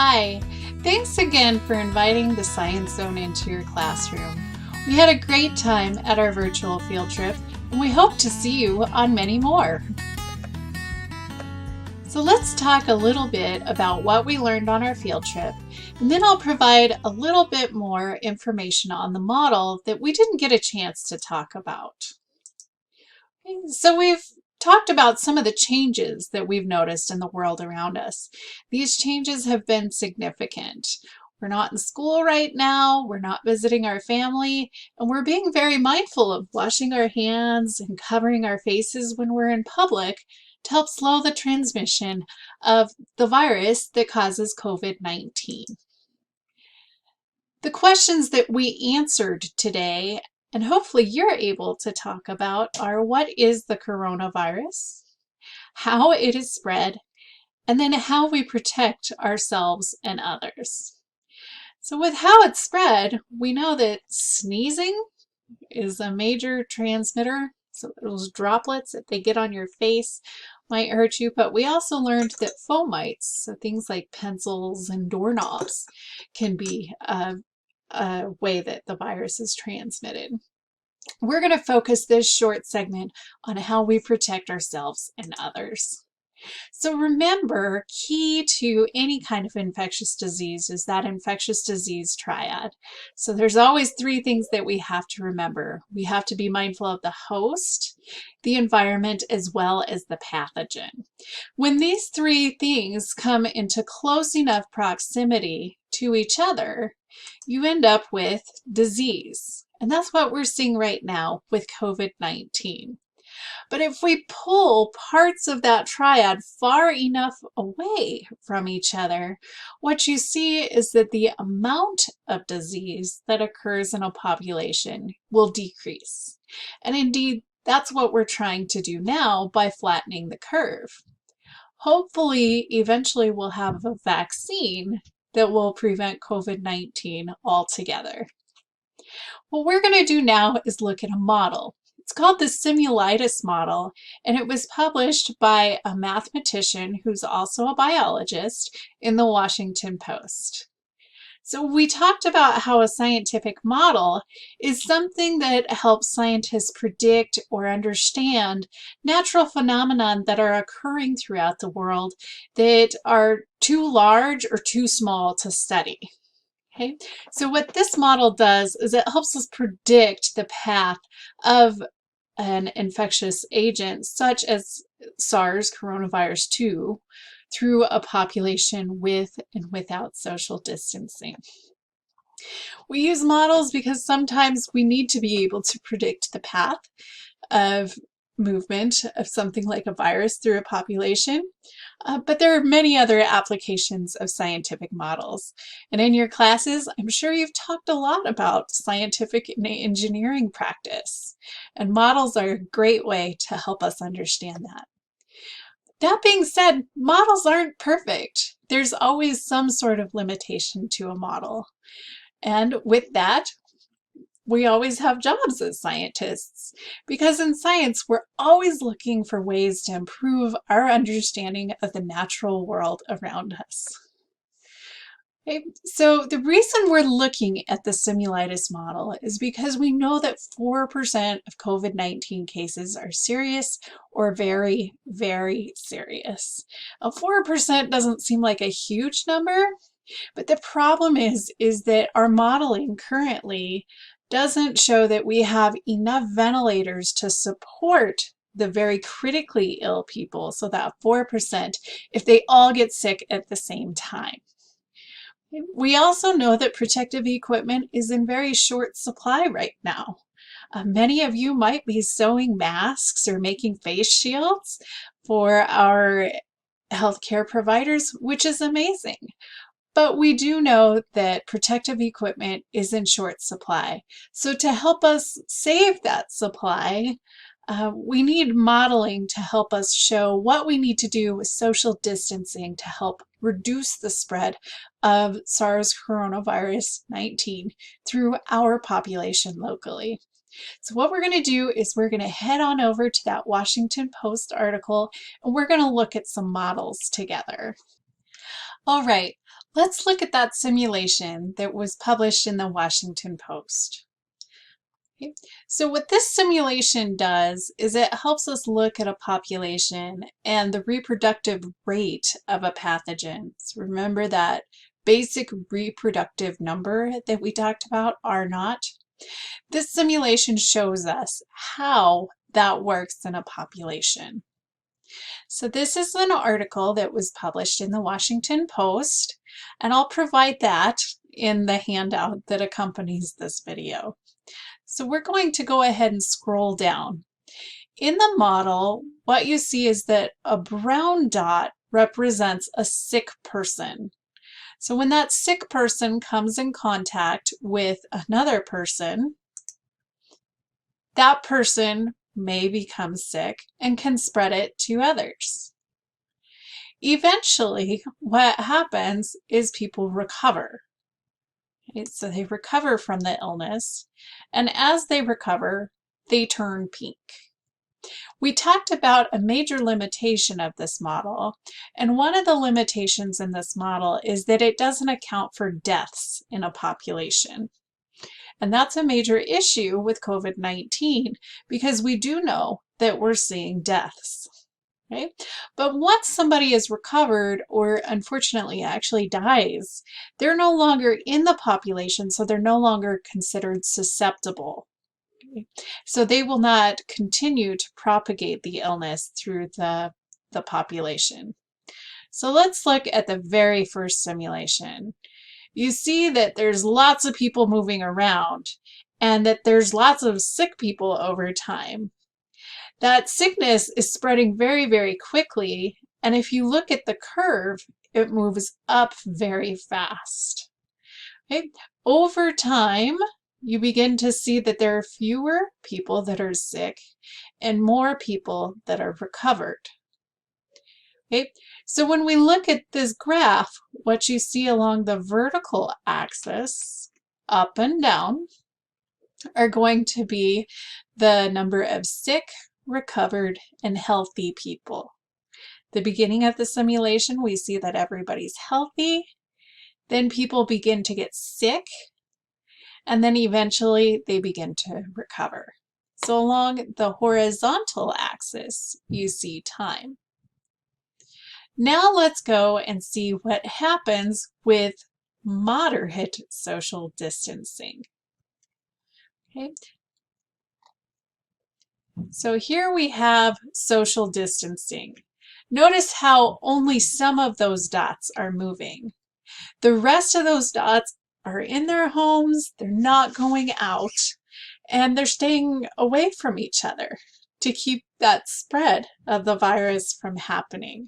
Hi, thanks again for inviting the Science Zone into your classroom. We had a great time at our virtual field trip, and we hope to see you on many more. So let's talk a little bit about what we learned on our field trip, and then I'll provide a little bit more information on the model that we didn't get a chance to talk about. So we've talked about some of the changes that we've noticed in the world around us. These changes have been significant. We're not in school right now, we're not visiting our family, and we're being very mindful of washing our hands and covering our faces when we're in public to help slow the transmission of the virus that causes COVID-19. The questions that we answered today, and hopefully you're able to talk about, are what is the coronavirus, how it is spread, and then how we protect ourselves and others. So with how it's spread, we know that sneezing is a major transmitter. So those droplets, if they get on your face, might hurt you. But we also learned that fomites, so things like pencils and doorknobs, can be a way that the virus is transmitted. We're going to focus this short segment on how we protect ourselves and others. So remember, key to any kind of infectious disease is that infectious disease triad. So there's always three things that we have to remember. We have to be mindful of the host, the environment, as well as the pathogen. When these three things come into close enough proximity to each other, you end up with disease. And that's what we're seeing right now with COVID-19. But if we pull parts of that triad far enough away from each other, what you see is that the amount of disease that occurs in a population will decrease. And indeed, that's what we're trying to do now by flattening the curve. Hopefully, eventually we'll have a vaccine that will prevent COVID-19 altogether. What we're going to do now is look at a model. It's called the simulitis model, and it was published by a mathematician who's also a biologist in the Washington Post. So we talked about how a scientific model is something that helps scientists predict or understand natural phenomena that are occurring throughout the world that are too large or too small to study. Okay, so what this model does is it helps us predict the path of an infectious agent such as SARS coronavirus 2 through a population with and without social distancing. We use models because sometimes we need to be able to predict the path of movement of something like a virus through a population. But there are many other applications of scientific models. And in your classes, I'm sure you've talked a lot about scientific and engineering practice. And models are a great way to help us understand that. That being said, models aren't perfect. There's always some sort of limitation to a model. And with that, we always have jobs as scientists, because in science, we're always looking for ways to improve our understanding of the natural world around us. Okay, so the reason we're looking at the simulitis model is because we know that 4% of COVID-19 cases are serious or very, very serious. 4% doesn't seem like a huge number, but the problem is that our modeling currently doesn't show that we have enough ventilators to support the very critically ill people, so that 4% if they all get sick at the same time. We also know that protective equipment is in very short supply right now. Many of you might be sewing masks or making face shields for our healthcare providers, which is amazing. But we do know that protective equipment is in short supply. So to help us save that supply, we need modeling to help us show what we need to do with social distancing to help reduce the spread of SARS coronavirus 19 through our population locally. So what we're going to do is we're going to head on over to that Washington Post article, and we're going to look at some models together. All right, let's look at that simulation that was published in the Washington Post. Okay. So what this simulation does is it helps us look at a population and the reproductive rate of a pathogen. So remember that basic reproductive number that we talked about, R naught. This simulation shows us how that works in a population. So this is an article that was published in the Washington Post, and I'll provide that in the handout that accompanies this video. So we're going to go ahead and scroll down. In the model, what you see is that a brown dot represents a sick person. So when that sick person comes in contact with another person, that person may become sick and can spread it to others. Eventually, what happens is people recover. Okay, so they recover from the illness, and as they recover, they turn pink. We talked about a major limitation of this model, and one of the limitations in this model is that it doesn't account for deaths in a population. And that's a major issue with COVID-19 because we do know that we're seeing deaths. Okay? But once somebody is recovered or unfortunately actually dies, they're no longer in the population, so they're no longer considered susceptible. Okay? So they will not continue to propagate the illness through the population. So let's look at the very first simulation. You see that there's lots of people moving around and that there's lots of sick people over time. That sickness is spreading very, very quickly, and if you look at the curve, it moves up very fast. Okay? Over time, you begin to see that there are fewer people that are sick and more people that are recovered. Okay? So when we look at this graph, what you see along the vertical axis, up and down, are going to be the number of sick, recovered, and healthy people. The beginning of the simulation, we see that everybody's healthy, then people begin to get sick, and then eventually they begin to recover. So along the horizontal axis, you see time. Now let's go and see what happens with moderate social distancing. Okay. So here we have social distancing. Notice how only some of those dots are moving. The rest of those dots are in their homes, they're not going out, and they're staying away from each other to keep that spread of the virus from happening.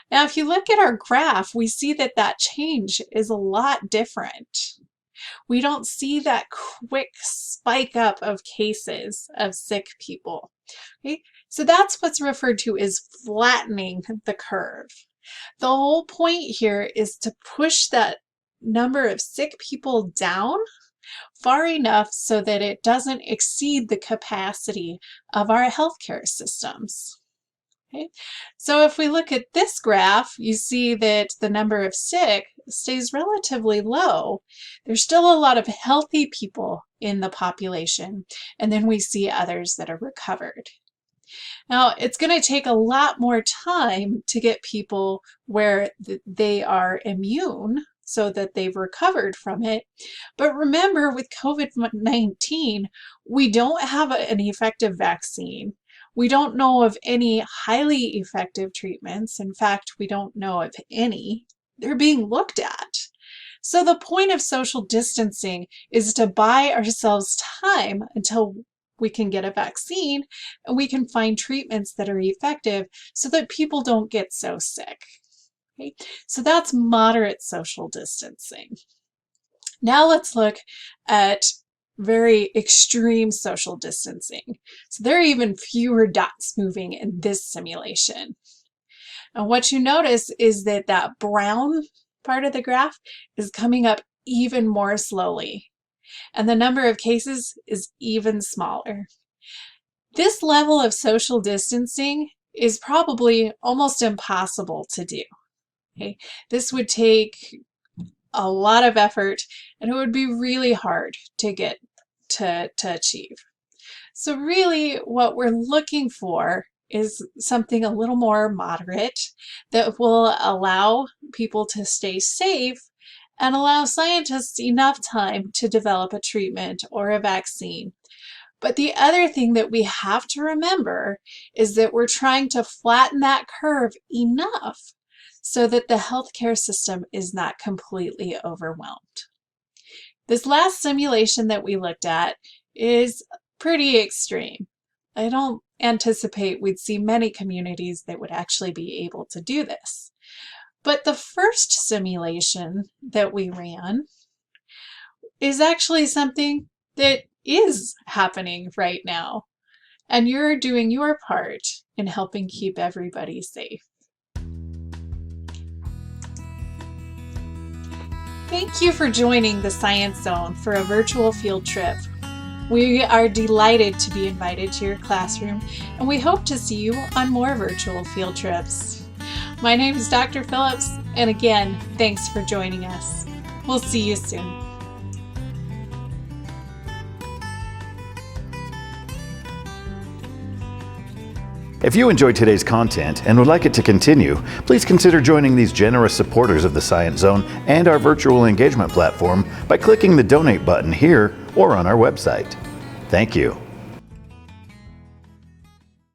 Now, if you look at our graph, we see that that change is a lot different. We don't see that quick spike up of cases of sick people. Okay? So that's what's referred to as flattening the curve. The whole point here is to push that number of sick people down far enough so that it doesn't exceed the capacity of our healthcare systems. Okay? So if we look at this graph, you see that the number of sick stays relatively low. There's still a lot of healthy people in the population, and then we see others that are recovered. Now, it's going to take a lot more time to get people where they are immune so that they've recovered from it. But remember, with COVID-19, we don't have an effective vaccine. We don't know of any highly effective treatments. In fact, we don't know of any. They're being looked at. So the point of social distancing is to buy ourselves time until we can get a vaccine and we can find treatments that are effective so that people don't get so sick. Okay? So that's moderate social distancing. Now let's look at very extreme social distancing. So there are even fewer dots moving in this simulation. And what you notice is that that brown part of the graph is coming up even more slowly, and the number of cases is even smaller. This level of social distancing is probably almost impossible to do. Okay? This would take a lot of effort, and it would be really hard to get to achieve. So really what we're looking for is something a little more moderate that will allow people to stay safe and allow scientists enough time to develop a treatment or a vaccine. But the other thing that we have to remember is that we're trying to flatten that curve enough so that the healthcare system is not completely overwhelmed. This last simulation that we looked at is pretty extreme. I don't anticipate we'd see many communities that would actually be able to do this. But the first simulation that we ran is actually something that is happening right now, and you're doing your part in helping keep everybody safe. Thank you for joining the Science Zone for a virtual field trip. We are delighted to be invited to your classroom, and we hope to see you on more virtual field trips. My name is Dr. Phillips, and again, thanks for joining us. We'll see you soon. If you enjoyed today's content and would like it to continue, please consider joining these generous supporters of the Science Zone and our virtual engagement platform by clicking the donate button here or on our website. Thank you.